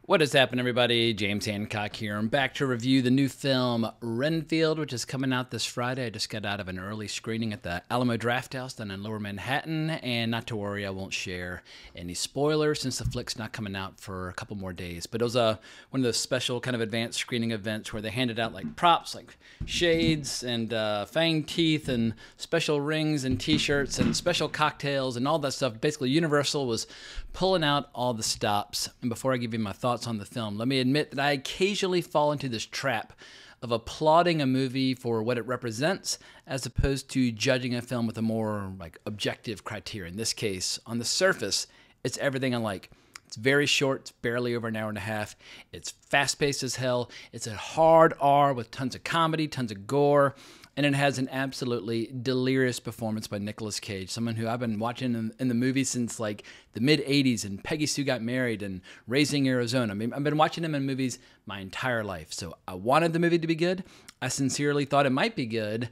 What is happening, everybody? James Hancock here. I'm back to review the new film Renfield, which is coming out this Friday. I just got out of an early screening at the Alamo Drafthouse down in Lower Manhattan, and not to worry, I won't share any spoilers since the flick's not coming out for a couple more days. But it was one of those special kind of advanced screening events where they handed out like props, like shades and fang teeth and special rings and T-shirts and special cocktails and all that stuff. Basically, Universal was pulling out all the stops. And before I give you my thoughts on the film, let me admit that I occasionally fall into this trap of applauding a movie for what it represents as opposed to judging a film with a more like objective criteria. In this case, on the surface, it's everything I like. It's very short, it's barely over an hour and a half. It's fast-paced as hell. It's a hard R with tons of comedy, tons of gore, and it has an absolutely delirious performance by Nicolas Cage, someone who I've been watching in the movies since like the mid-'80s and Peggy Sue Got Married and Raising Arizona. I mean, I've been watching him in movies my entire life, so I wanted the movie to be good. I sincerely thought it might be good,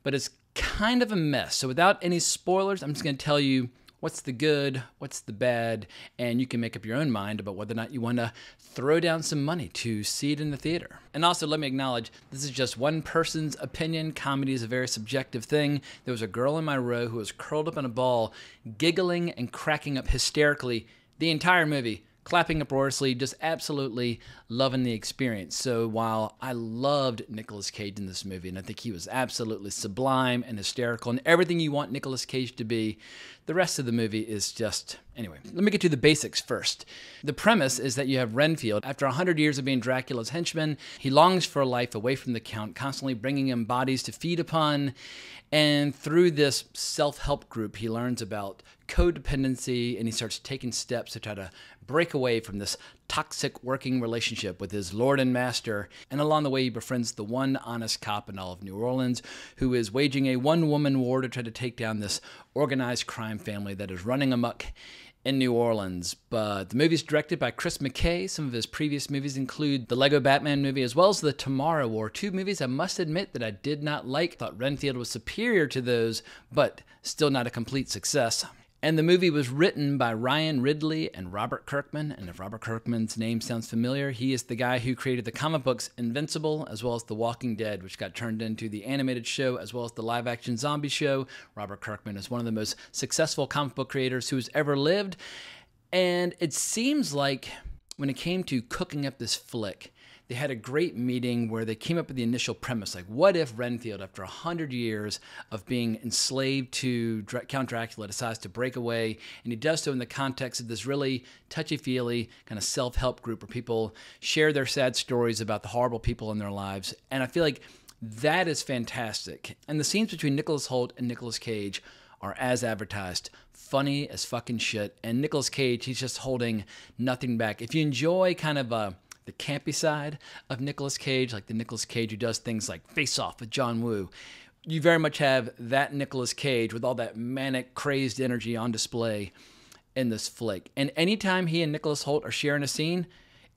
but it's kind of a mess. So without any spoilers, I'm just going to tell you what's the good, what's the bad, and you can make up your own mind about whether or not you want to throw down some money to see it in the theater. And also, let me acknowledge, this is just one person's opinion. Comedy is a very subjective thing. There was a girl in my row who was curled up in a ball, giggling and cracking up hysterically the entire movie, clapping uproariously, just absolutely loving the experience. So while I loved Nicolas Cage in this movie, and I think he was absolutely sublime and hysterical and everything you want Nicolas Cage to be, the rest of the movie is just... Anyway, let me get to the basics first. The premise is that you have Renfield. After 100 years of being Dracula's henchman, he longs for a life away from the Count, constantly bringing him bodies to feed upon. And through this self-help group, he learns about codependency, and he starts taking steps to try to break away from this toxic working relationship with his lord and master. And along the way, he befriends the one honest cop in all of New Orleans who is waging a one-woman war to try to take down this organized crime family that is running amok in New Orleans. But the movie is directed by Chris McKay. Some of his previous movies include the Lego Batman movie as well as the Tomorrow War, two movies I must admit that I did not like. Thought Renfield was superior to those, but still not a complete success. And the movie was written by Ryan Ridley and Robert Kirkman. And if Robert Kirkman's name sounds familiar, he is the guy who created the comic books Invincible, as well as The Walking Dead, which got turned into the animated show, as well as the live-action zombie show. Robert Kirkman is one of the most successful comic book creators who's ever lived. And it seems like when it came to cooking up this flick, they had a great meeting where they came up with the initial premise, like what if Renfield, after 100 years of being enslaved to Count Dracula, decides to break away, and he does so in the context of this really touchy-feely kind of self-help group where people share their sad stories about the horrible people in their lives. And I feel like that is fantastic. And the scenes between Nicholas Hoult and Nicolas Cage are, as advertised, funny as fucking shit. And Nicolas Cage, he's just holding nothing back. If you enjoy kind of the campy side of Nicolas Cage, like the Nicolas Cage who does things like Face Off with John Woo, you very much have that Nicolas Cage with all that manic, crazed energy on display in this flick. And anytime he and Nicholas Hoult are sharing a scene,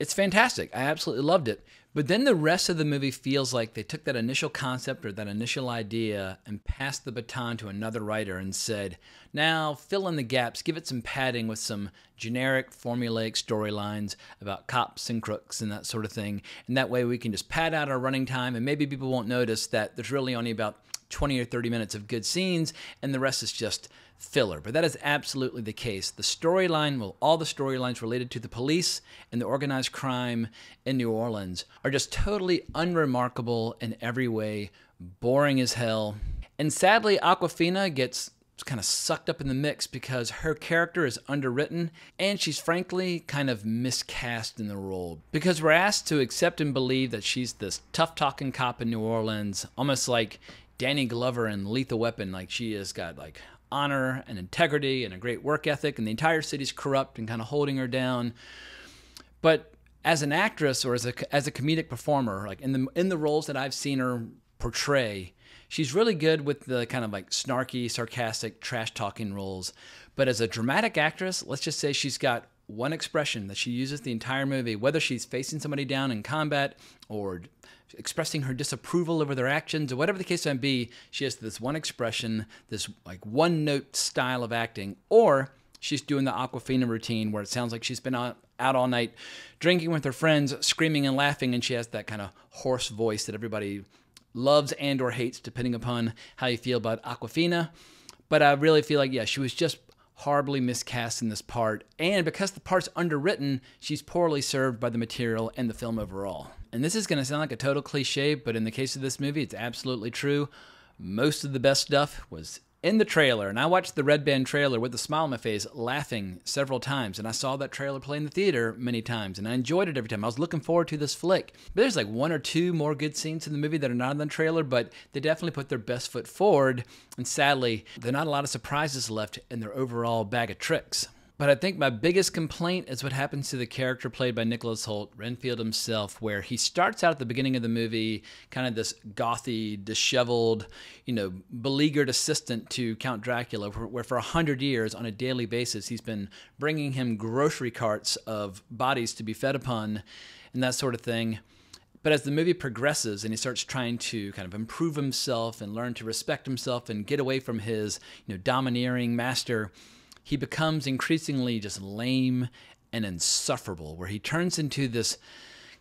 it's fantastic. I absolutely loved it. But then the rest of the movie feels like they took that initial concept or that initial idea and passed the baton to another writer and said, now fill in the gaps, give it some padding with some generic formulaic storylines about cops and crooks and that sort of thing. And that way we can just pad out our running time and maybe people won't notice that there's really only about 20 or 30 minutes of good scenes and the rest is just filler. But that is absolutely the case. The storyline, well, all the storylines related to the police and the organized crime in New Orleans are just totally unremarkable in every way, boring as hell. And sadly, Awkwafina gets kind of sucked up in the mix because her character is underwritten and she's frankly kind of miscast in the role. Because we're asked to accept and believe that she's this tough-talking cop in New Orleans, almost like Danny Glover in Lethal Weapon, like she has got like honor and integrity and a great work ethic, and the entire city's corrupt and kind of holding her down. But as an actress or as a comedic performer, like in the roles that I've seen her portray, she's really good with the kind of like snarky, sarcastic, trash-talking roles. But as a dramatic actress, let's just say she's got one expression that she uses the entire movie, whether she's facing somebody down in combat or expressing her disapproval over their actions or whatever the case might be. She has this one expression, this like one note style of acting, or she's doing the Awkwafina routine where it sounds like she's been out out all night drinking with her friends, screaming and laughing, and she has that kind of hoarse voice that everybody loves and or hates, depending upon how you feel about Awkwafina. But I really feel like, yeah, she was just horribly miscast in this part, and because the part's underwritten, she's poorly served by the material and the film overall. And this is going to sound like a total cliche, but in the case of this movie, it's absolutely true. Most of the best stuff was in the trailer, and I watched the Red Band trailer with a smile on my face, laughing several times, and I saw that trailer play in the theater many times, and I enjoyed it every time. I was looking forward to this flick. But there's like one or two more good scenes in the movie that are not in the trailer, but they definitely put their best foot forward, and sadly, there are not a lot of surprises left in their overall bag of tricks. But I think my biggest complaint is what happens to the character played by Nicholas Hoult, Renfield himself, where he starts out at the beginning of the movie kind of this gothy, disheveled, beleaguered assistant to Count Dracula, where for 100 years on a daily basis he's been bringing him grocery carts of bodies to be fed upon and that sort of thing. But as the movie progresses and he starts trying to kind of improve himself and learn to respect himself and get away from his domineering master, he becomes increasingly just lame and insufferable, where he turns into this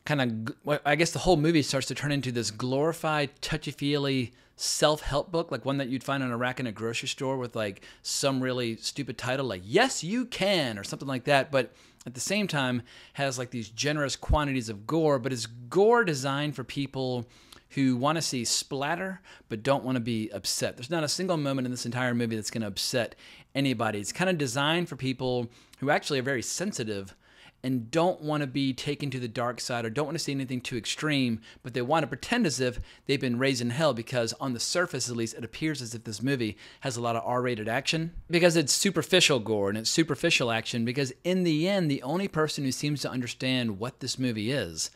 kind of, I guess the whole movie starts to turn into this glorified, touchy-feely self-help book, like one that you'd find on a rack in a grocery store with like some really stupid title like, "Yes, You Can," or something like that, but at the same time has like these generous quantities of gore, but it's gore designed for people who want to see splatter but don't want to be upset. There's not a single moment in this entire movie that's going to upset anybody. It's kind of designed for people who actually are very sensitive and don't want to be taken to the dark side or don't want to see anything too extreme, but they want to pretend as if they've been raised in hell, because on the surface, at least, it appears as if this movie has a lot of R-rated action, because it's superficial gore and it's superficial action, because in the end, the only person who seems to understand what this movie is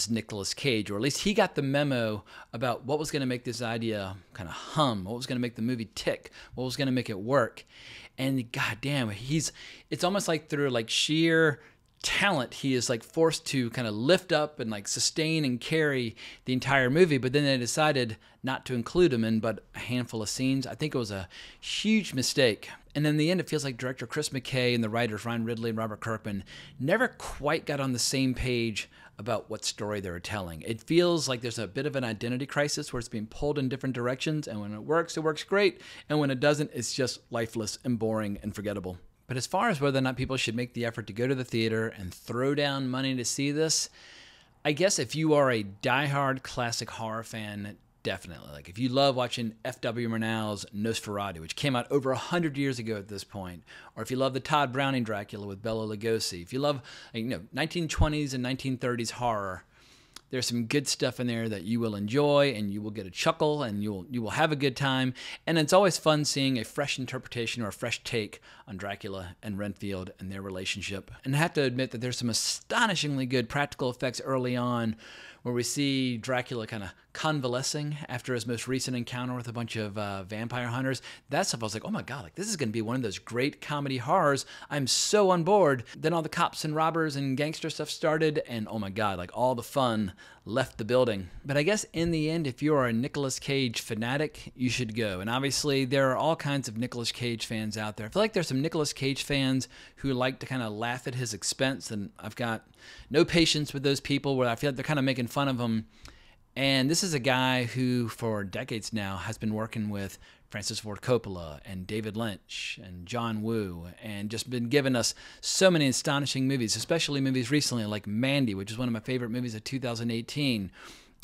Nicolas Cage, or at least he got the memo about what was going to make this idea kind of hum, what was going to make the movie tick, what was going to make it work. And goddamn, it's almost like through like sheer talent, he is like forced to kind of lift up and like sustain and carry the entire movie, but then they decided not to include him in but a handful of scenes. I think it was a huge mistake. And in the end, it feels like director Chris McKay and the writers Ryan Ridley and Robert Kirkman never quite got on the same page about what story they were telling. It feels like there's a bit of an identity crisis where it's being pulled in different directions, and when it works great, and when it doesn't, it's just lifeless and boring and forgettable. But as far as whether or not people should make the effort to go to the theater and throw down money to see this, I guess if you are a diehard classic horror fan, definitely. Like if you love watching F.W. Murnau's Nosferatu, which came out over 100 years ago at this point, or if you love the Todd Browning Dracula with Bela Lugosi, if you love 1920s and 1930s horror, there's some good stuff in there that you will enjoy, and you will get a chuckle, and you will have a good time. And it's always fun seeing a fresh interpretation or a fresh take on Dracula and Renfield and their relationship. And I have to admit that there's some astonishingly good practical effects early on, where we see Dracula kind of convalescing after his most recent encounter with a bunch of vampire hunters. That stuff, I was like, oh my God, like this is going to be one of those great comedy horrors. I'm so on board. Then all the cops and robbers and gangster stuff started, and oh my God, like all the fun left the building. But I guess in the end, if you are a Nicolas Cage fanatic, you should go. And obviously, there are all kinds of Nicolas Cage fans out there. I feel like there's some Nicolas Cage fans who like to kind of laugh at his expense, and I've got no patience with those people where I feel like they're kind of making fun of him. And this is a guy who, for decades now, has been working with Francis Ford Coppola and David Lynch and John Woo, and just been giving us so many astonishing movies, especially movies recently like Mandy, which is one of my favorite movies of 2018.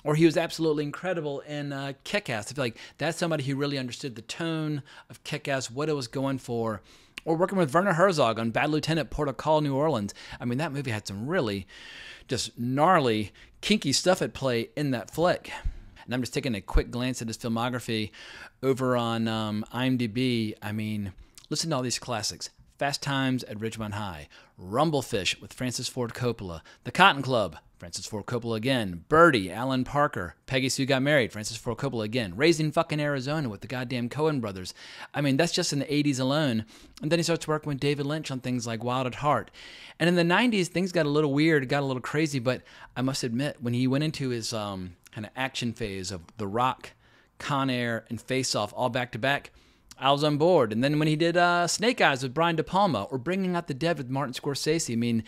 Or he was absolutely incredible in Kick-Ass. I feel like that's somebody who really understood the tone of Kick-Ass, what it was going for. Or working with Werner Herzog on Bad Lieutenant, Port of Call, New Orleans. I mean, that movie had some really just gnarly, kinky stuff at play in that flick. And I'm just taking a quick glance at his filmography over on IMDb. I mean, listen to all these classics. Fast Times at Ridgemont High, Rumblefish with Francis Ford Coppola, The Cotton Club, Francis Ford Coppola again, Birdie, Alan Parker, Peggy Sue Got Married, Francis Ford Coppola again, Raising fucking Arizona with the goddamn Coen brothers. I mean, that's just in the 80s alone. And then he starts working with David Lynch on things like Wild at Heart. And in the 90s, things got a little weird, got a little crazy, but I must admit, when he went into his kind of action phase of The Rock, Con Air, and Face Off all back to back, I was on board. And then when he did Snake Eyes with Brian De Palma, or Bringing Out the Dead with Martin Scorsese, I mean,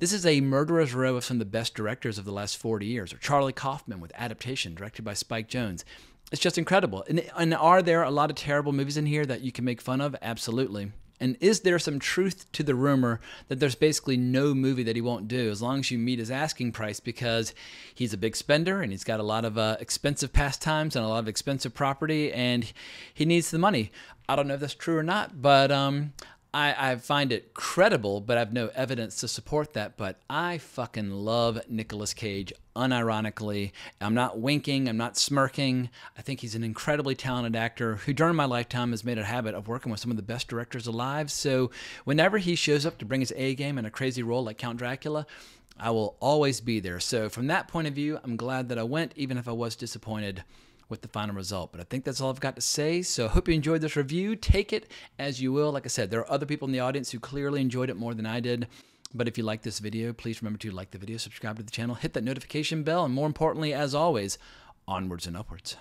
This is a murderer's row of some of the best directors of the last 40 years, or Charlie Kaufman with Adaptation, directed by Spike Jonze. It's just incredible. And are there a lot of terrible movies in here that you can make fun of? Absolutely. And is there some truth to the rumor that there's basically no movie that he won't do as long as you meet his asking price, because he's a big spender and he's got a lot of expensive pastimes and a lot of expensive property and he needs the money? I don't know if that's true or not, but I find it credible, but I have no evidence to support that. But I fucking love Nicolas Cage, unironically. I'm not winking. I'm not smirking. I think he's an incredibly talented actor who during my lifetime has made a habit of working with some of the best directors alive. So whenever he shows up to bring his A game in a crazy role like Count Dracula, I will always be there. So from that point of view, I'm glad that I went, even if I was disappointed with the final result. But I think that's all I've got to say. So I hope you enjoyed this review. Take it as you will. Like I said, there are other people in the audience who clearly enjoyed it more than I did. But if you like this video, please remember to like the video, subscribe to the channel, hit that notification bell, and more importantly, as always, onwards and upwards.